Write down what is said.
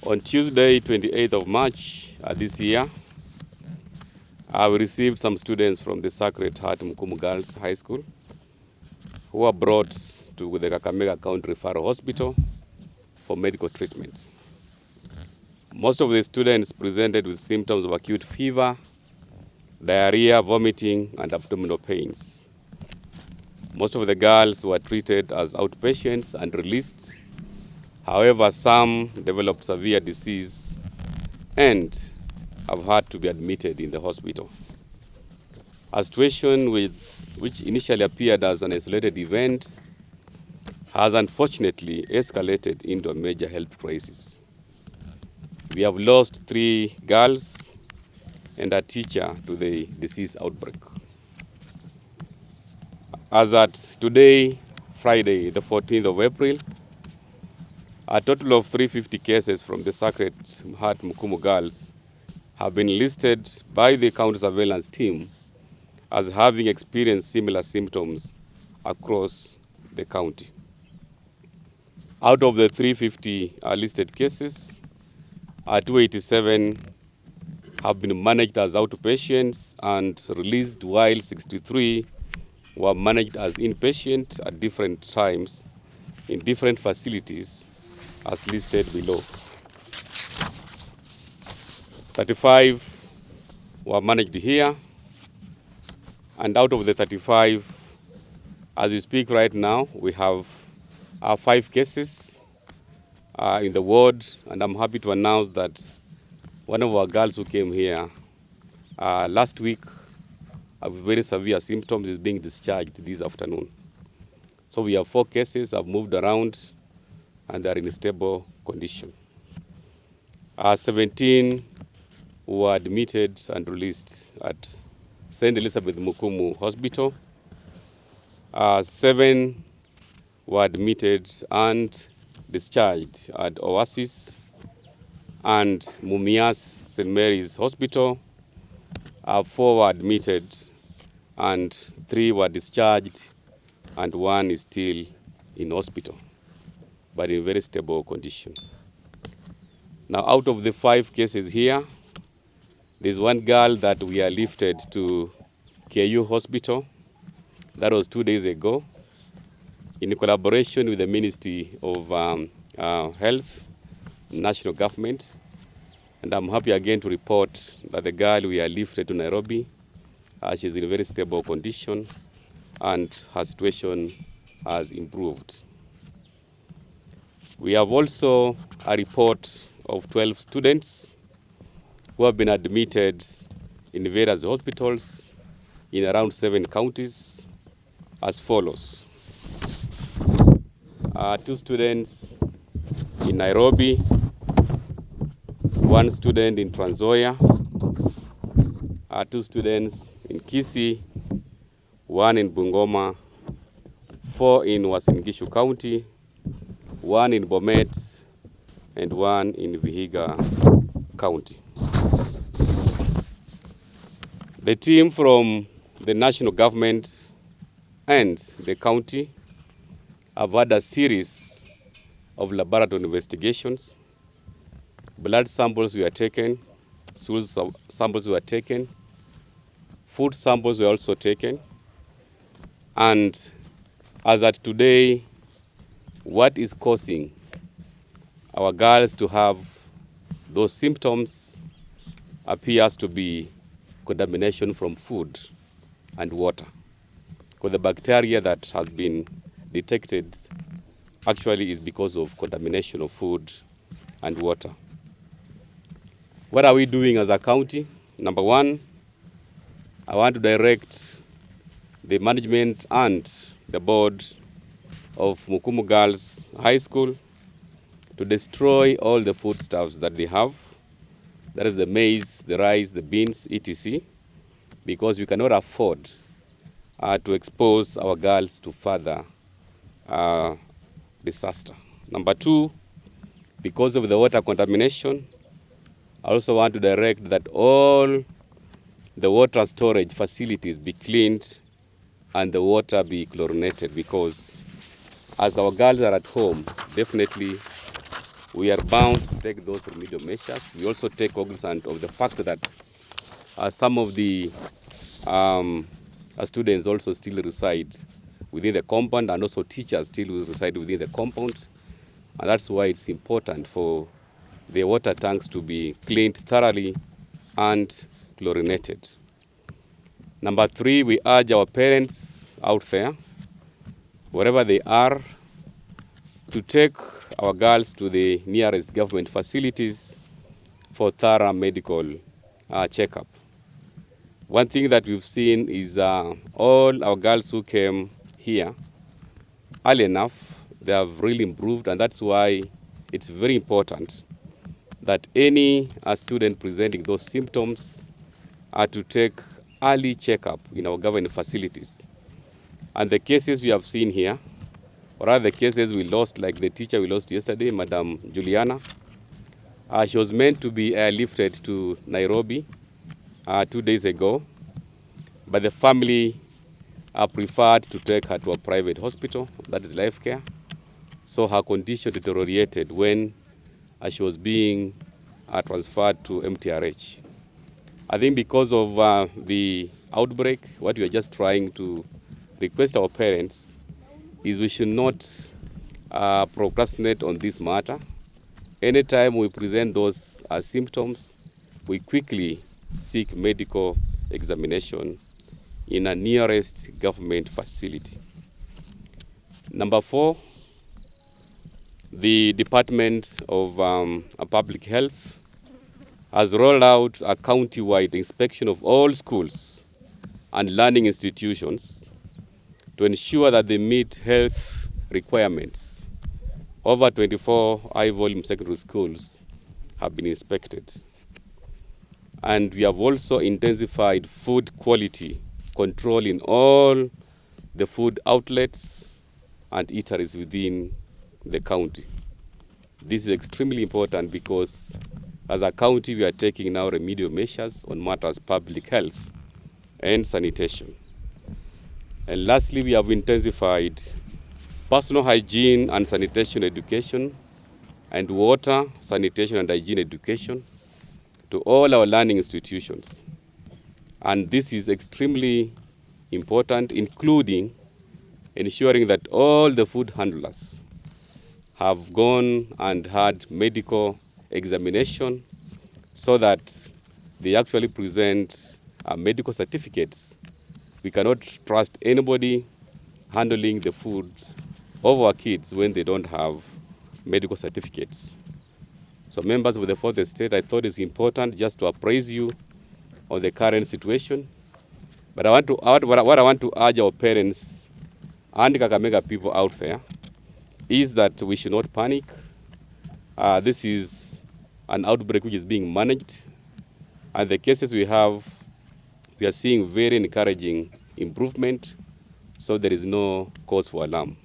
On Tuesday, 28th of March this year, we received some students from the Sacred Heart Mukumu Girls High School who were brought to the Kakamega County Referral Hospital for medical treatment. Most of the students presented with symptoms of acute fever, diarrhea, vomiting, and abdominal pains. Most of the girls were treated as outpatients and released. However, some developed severe disease and have had to be admitted in the hospital. A situation which initially appeared as an isolated event has unfortunately escalated into a major health crisis. We have lost 3 girls and a teacher to the disease outbreak. As at today, Friday, the 14th of April, a total of 350 cases from the Sacred Heart Mukumu Girls have been listed by the county surveillance team as having experienced similar symptoms across the county. Out of the 350 listed cases, 287 have been managed as outpatients and released, while 63 were managed as inpatient at different times in different facilities as listed below. 35 were managed here, and out of the 35, as we speak right now, we have 5 cases in the ward, and I'm happy to announce that one of our girls who came here last week with very severe symptoms is being discharged this afternoon. So we have 4 cases have moved around and they are in a stable condition. 17 were admitted and released at St. Elizabeth Mukumu Hospital. 7 were admitted and discharged at Oasis and Mumias St. Mary's Hospital. 4 were admitted and 3 were discharged, and 1 is still in hospital, but in very stable condition. Now, out of the 5 cases here, there's 1 girl that we are lifted to KU Hospital. That was 2 days ago, in collaboration with the Ministry of Health, National Government. And I'm happy again to report that the girl we are lifted to Nairobi, she's in a very stable condition and her situation has improved. We have also a report of 12 students who have been admitted in various hospitals in around 7 counties as follows. 2 students in Nairobi, 1 student in Trans Nzoia, 2 students in Kisii, 1 in Bungoma, 4 in Uasin Gishu County, 1 in Bomet, and 1 in Vihiga County. The team from the national government and the county have had a series of laboratory investigations. Blood samples were taken, stool samples were taken, food samples were also taken, and as at today, what is causing our girls to have those symptoms appears to be contamination from food and water. Because the bacteria that has been detected actually is because of contamination of food and water. What are we doing as a county? Number 1, I want to direct the management and the board of Mukumu Girls High School to destroy all the foodstuffs that they have. That is the maize, the rice, the beans, etc. Because we cannot afford to expose our girls to further disaster. Number 2, because of the water contamination, I also want to direct that all the water storage facilities be cleaned and the water be chlorinated, because as our girls are at home, definitely we are bound to take those remedial measures. We also take cognizance of the fact that some of the students also still reside within the compound, and also teachers still reside within the compound. And that's why it's important for the water tanks to be cleaned thoroughly and chlorinated. Number 3, we urge our parents out there, wherever they are, to take our girls to the nearest government facilities for thorough medical checkup. One thing that we've seen is all our girls who came here early enough, they have really improved, and that's why it's very important that any student presenting those symptoms are to take early checkup in our government facilities. And the cases we have seen here, or other cases we lost, like the teacher we lost yesterday, Madam Juliana, she was meant to be airlifted to Nairobi 2 days ago, but the family preferred to take her to a private hospital, that is Life Care. So her condition deteriorated when she was being transferred to MTRH. I think because of the outbreak, what we are just trying to request our parents is we should not procrastinate on this matter. Anytime we present those symptoms, we quickly seek medical examination in a nearest government facility. Number 4, the Department of Public Health has rolled out a county-wide inspection of all schools and learning institutions to ensure that they meet health requirements. Over 24 high-volume secondary schools have been inspected. And we have also intensified food quality control in all the food outlets and eateries within the county. This is extremely important because as a county, we are taking now remedial measures on matters public health and sanitation. And lastly, we have intensified personal hygiene and sanitation education and water, sanitation and hygiene education to all our learning institutions. And this is extremely important, including ensuring that all the food handlers have gone and had medical examination so that they actually present medical certificates. We cannot trust anybody handling the food of our kids when they don't have medical certificates. So members of the fourth estate, I thought it's important just to appraise you on the current situation. But what I want to urge our parents and Kakamega people out there is that we should not panic. This is an outbreak which is being managed. And the cases we are seeing very encouraging improvement. So there is no cause for alarm.